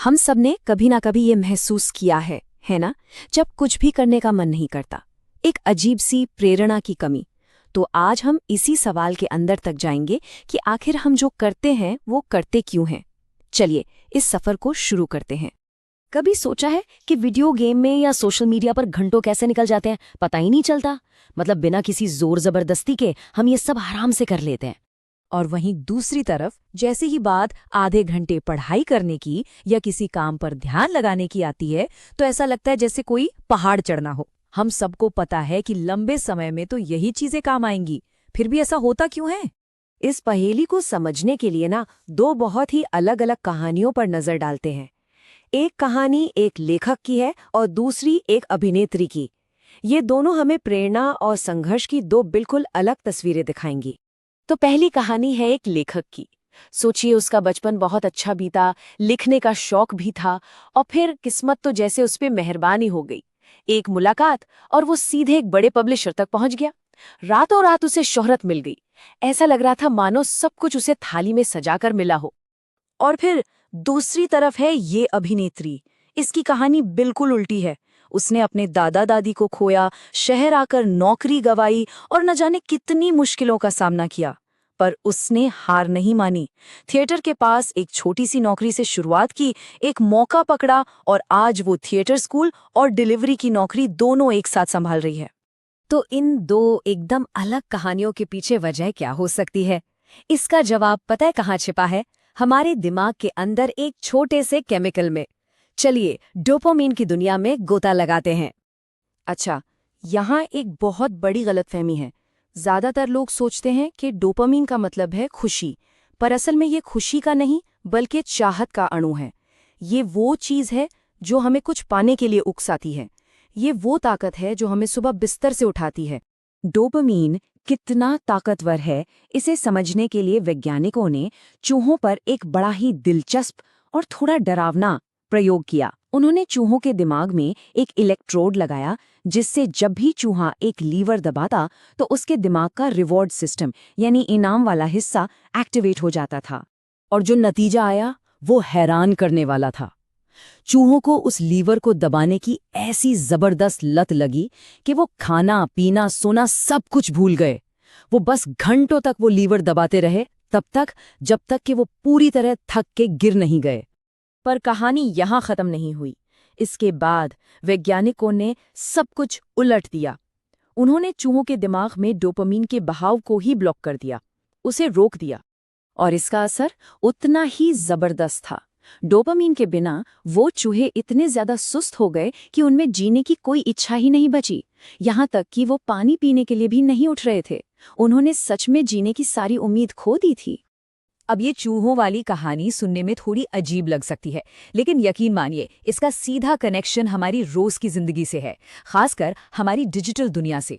हम सब ने कभी ना कभी ये महसूस किया है ना? जब कुछ भी करने का मन नहीं करता, एक अजीब सी प्रेरणा की कमी। तो आज हम इसी सवाल के अंदर तक जाएंगे कि आखिर हम जो करते हैं वो करते क्यों हैं। चलिए इस सफर को शुरू करते हैं। कभी सोचा है कि वीडियो गेम में या सोशल मीडिया पर घंटों कैसे निकल जाते हैं, पता ही नहीं चलता। मतलब बिना किसी जोर जबरदस्ती के हम ये सब आराम से कर लेते हैं। और वहीं दूसरी तरफ जैसे ही बात आधे घंटे पढ़ाई करने की या किसी काम पर ध्यान लगाने की आती है तो ऐसा लगता है जैसे कोई पहाड़ चढ़ना हो। हम सबको पता है कि लंबे समय में तो यही चीजें काम आएंगी, फिर भी ऐसा होता क्यों है? इस पहेली को समझने के लिए ना दो बहुत ही अलग अलग कहानियों पर नजर डालते हैं। एक कहानी एक लेखक की है और दूसरी एक अभिनेत्री की। ये दोनों हमें प्रेरणा और संघर्ष की दो बिल्कुल अलग तस्वीरें दिखाएंगी। तो पहली कहानी है एक लेखक की। सोचिए, उसका बचपन बहुत अच्छा बीता, लिखने का शौक भी था, और फिर किस्मत तो जैसे उस पे मेहरबानी हो गई। एक मुलाकात और वो सीधे एक बड़े पब्लिशर तक पहुंच गया। रातों रात उसे शोहरत मिल गई। ऐसा लग रहा था मानो सब कुछ उसे थाली में सजाकर मिला हो। और फिर दूसरी तरफ है ये अभिनेत्री। इसकी कहानी बिल्कुल उल्टी है। उसने अपने दादा दादी को खोया, शहर आकर नौकरी गंवाई और न जाने कितनी मुश्किलों का सामना किया, पर उसने हार नहीं मानी। थिएटर के पास एक छोटी सी नौकरी से शुरुआत की, एक मौका पकड़ा और आज वो थिएटर स्कूल और डिलीवरी की नौकरी दोनों एक साथ संभाल रही है। तो इन दो एकदम अलग कहानियों के पीछे वजह क्या हो सकती है? इसका जवाब पता है कहाँ छिपा है? हमारे दिमाग के अंदर एक छोटे से केमिकल में। चलिए डोपामिन की दुनिया में गोता लगाते हैं। अच्छा, यहाँ एक बहुत बड़ी गलतफहमी है। ज्यादातर लोग सोचते हैं कि डोपामिन का मतलब है खुशी, पर असल में ये खुशी का नहीं बल्कि चाहत का अणु है। ये वो चीज़ है जो हमें कुछ पाने के लिए उकसाती है। ये वो ताकत है जो हमें सुबह बिस्तर से उठाती है। डोपामिन कितना ताकतवर है, इसे समझने के लिए वैज्ञानिकों ने चूहों पर एक बड़ा ही दिलचस्प और थोड़ा डरावना प्रयोग किया। उन्होंने चूहों के दिमाग में एक इलेक्ट्रोड लगाया, जिससे जब भी चूहा एक लीवर दबाता तो उसके दिमाग का रिवॉर्ड सिस्टम यानी इनाम वाला हिस्सा एक्टिवेट हो जाता था। और जो नतीजा आया वो हैरान करने वाला था। चूहों को उस लीवर को दबाने की ऐसी जबरदस्त लत लगी कि वो खाना पीना सोना सब कुछ भूल गए। वो बस घंटों तक वो लीवर दबाते रहे, तब तक जब तक कि वो पूरी तरह थक के गिर नहीं गए। पर कहानी यहाँ खत्म नहीं हुई। इसके बाद वैज्ञानिकों ने सब कुछ उलट दिया। उन्होंने चूहों के दिमाग में डोपामिन के बहाव को ही ब्लॉक कर दिया, उसे रोक दिया। और इसका असर उतना ही जबरदस्त था। डोपामिन के बिना वो चूहे इतने ज्यादा सुस्त हो गए कि उनमें जीने की कोई इच्छा ही नहीं बची। यहाँ तक कि वो पानी पीने के लिए भी नहीं उठ रहे थे। उन्होंने सच में जीने की सारी उम्मीद खो दी थी। अब ये चूहों वाली कहानी सुनने में थोड़ी अजीब लग सकती है, लेकिन यकीन मानिए इसका सीधा कनेक्शन हमारी रोज की जिंदगी से है, खासकर हमारी डिजिटल दुनिया से।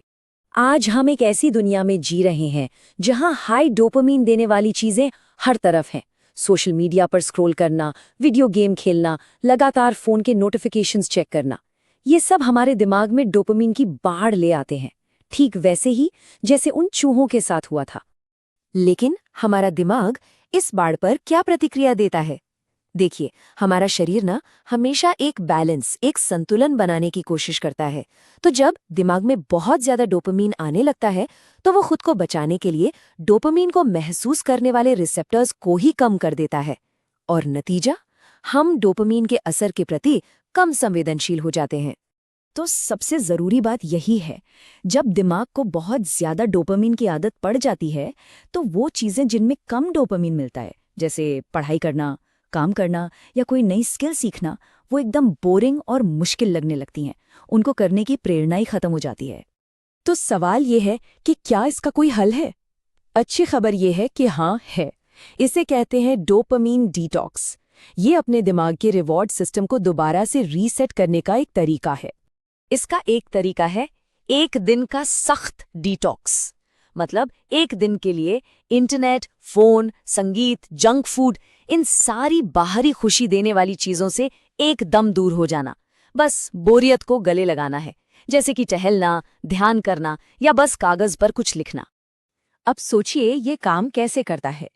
आज हम एक ऐसी दुनिया में जी रहे हैं जहां हाई डोपामिन देने वाली चीजें हर तरफ हैं। सोशल मीडिया पर स्क्रॉल करना, वीडियो गेम खेलना, लगातार फोन के नोटिफिकेशंस चेक करना, ये सब हमारे दिमाग में डोपामिन की बाढ़ ले आते हैं, ठीक वैसे ही जैसे उन चूहों के साथ हुआ था। लेकिन हमारा दिमाग इस बाढ़ पर क्या प्रतिक्रिया देता है? देखिए, हमारा शरीर ना हमेशा एक बैलेंस, एक संतुलन बनाने की कोशिश करता है। तो जब दिमाग में बहुत ज्यादा डोपामिन आने लगता है तो वो खुद को बचाने के लिए डोपामिन को महसूस करने वाले रिसेप्टर्स को ही कम कर देता है। और नतीजा, हम डोपामिन के असर के प्रति कम संवेदनशील हो जाते हैं। तो सबसे जरूरी बात यही है, जब दिमाग को बहुत ज्यादा डोपामिन की आदत पड़ जाती है तो वो चीजें जिनमें कम डोपामिन मिलता है, जैसे पढ़ाई करना, काम करना या कोई नई स्किल सीखना, वो एकदम बोरिंग और मुश्किल लगने लगती हैं। उनको करने की प्रेरणा ही खत्म हो जाती है। तो सवाल ये है कि क्या इसका कोई हल है? अच्छी खबर ये है कि हाँ है। इसे कहते हैं डोपामिन डिटॉक्स। ये अपने दिमाग के रिवॉर्ड सिस्टम को दोबारा से रीसेट करने का एक तरीका है। इसका एक तरीका है एक दिन का सख्त डिटॉक्स। मतलब एक दिन के लिए इंटरनेट, फोन, संगीत, जंक फूड, इन सारी बाहरी खुशी देने वाली चीजों से एकदम दूर हो जाना। बस बोरियत को गले लगाना है, जैसे कि टहलना, ध्यान करना या बस कागज पर कुछ लिखना। अब सोचिए ये काम कैसे करता है।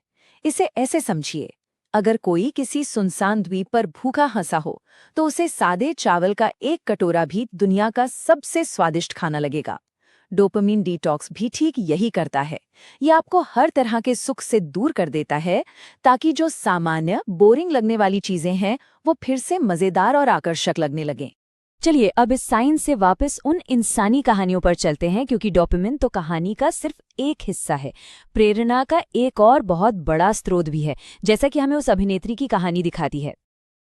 इसे ऐसे समझिए, अगर कोई किसी सुनसान द्वीप पर भूखा हंसा हो तो उसे सादे चावल का एक कटोरा भी दुनिया का सबसे स्वादिष्ट खाना लगेगा। डोपामिन डिटॉक्स भी ठीक यही करता है। ये आपको हर तरह के सुख से दूर कर देता है ताकि जो सामान्य बोरिंग लगने वाली चीजें हैं वो फिर से मजेदार और आकर्षक लगने लगें। चलिए अब इस साइंस से वापस उन इंसानी कहानियों पर चलते हैं, क्योंकि डोपामिन तो कहानी का सिर्फ एक हिस्सा है, प्रेरणा का एक और बहुत बड़ा स्रोत भी है, जैसा कि हमें उस अभिनेत्री की कहानी दिखाती है।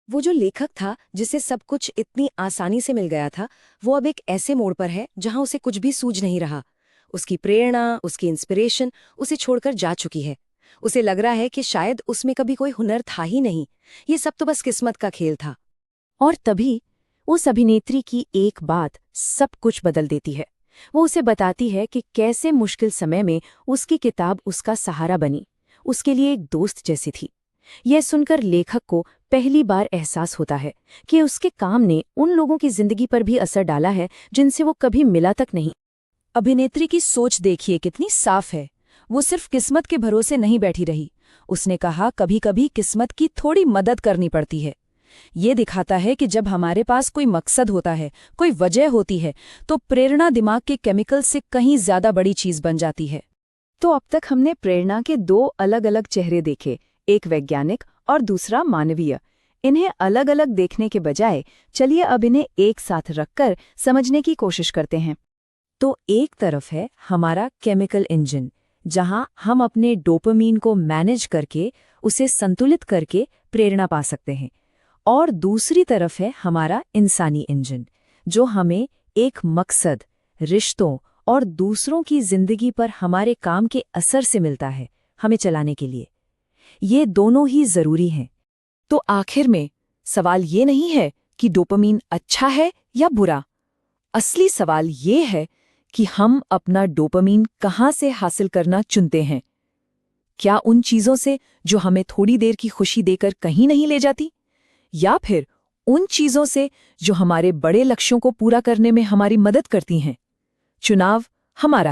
वो जो लेखक था जिसे सब कुछ इतनी आसानी से मिल गया था, वो अब एक ऐसे मोड़ पर है जहां उसे कुछ भी सूझ नहीं रहा। उसकी प्रेरणा, उसकी इंस्पिरेशन उसे छोड़कर जा चुकी है। उसे लग रहा है कि शायद उसमें कभी कोई हुनर था ही नहीं, ये सब तो बस किस्मत का खेल था। और तभी उस अभिनेत्री की एक बात सब कुछ बदल देती है। वो उसे बताती है कि कैसे मुश्किल समय में उसकी किताब उसका सहारा बनी, उसके लिए एक दोस्त जैसी थी। यह सुनकर लेखक को पहली बार एहसास होता है कि उसके काम ने उन लोगों की जिंदगी पर भी असर डाला है जिनसे वो कभी मिला तक नहीं। अभिनेत्री की सोच देखिए कितनी साफ है। वो सिर्फ किस्मत के भरोसे नहीं बैठी रही। उसने कहा कभी कभी किस्मत की थोड़ी मदद करनी पड़ती है। ये दिखाता है कि जब हमारे पास कोई मकसद होता है, कोई वजह होती है, तो प्रेरणा दिमाग के केमिकल से कहीं ज्यादा बड़ी चीज बन जाती है। तो अब तक हमने प्रेरणा के दो अलग अलग चेहरे देखे, एक वैज्ञानिक और दूसरा मानवीय। इन्हें अलग अलग देखने के बजाय चलिए अब इन्हें एक साथ रखकर समझने की कोशिश करते हैं। तो एक तरफ है हमारा केमिकल इंजन, जहां हम अपने डोपामीन को मैनेज करके, उसे संतुलित करके प्रेरणा पा सकते हैं। और दूसरी तरफ है हमारा इंसानी इंजन, जो हमें एक मकसद, रिश्तों और दूसरों की जिंदगी पर हमारे काम के असर से मिलता है, हमें चलाने के लिए। ये दोनों ही जरूरी हैं। तो आखिर में सवाल ये नहीं है कि डोपामीन अच्छा है या बुरा। असली सवाल ये है कि हम अपना डोपामीन कहाँ से हासिल करना चुनते हैं। क्या उन चीज़ों से जो हमें थोड़ी देर की खुशी देकर कहीं नहीं ले जाती, या फिर उन चीज़ों से जो हमारे बड़े लक्ष्यों को पूरा करने में हमारी मदद करती हैं? चुनाव हमारा है।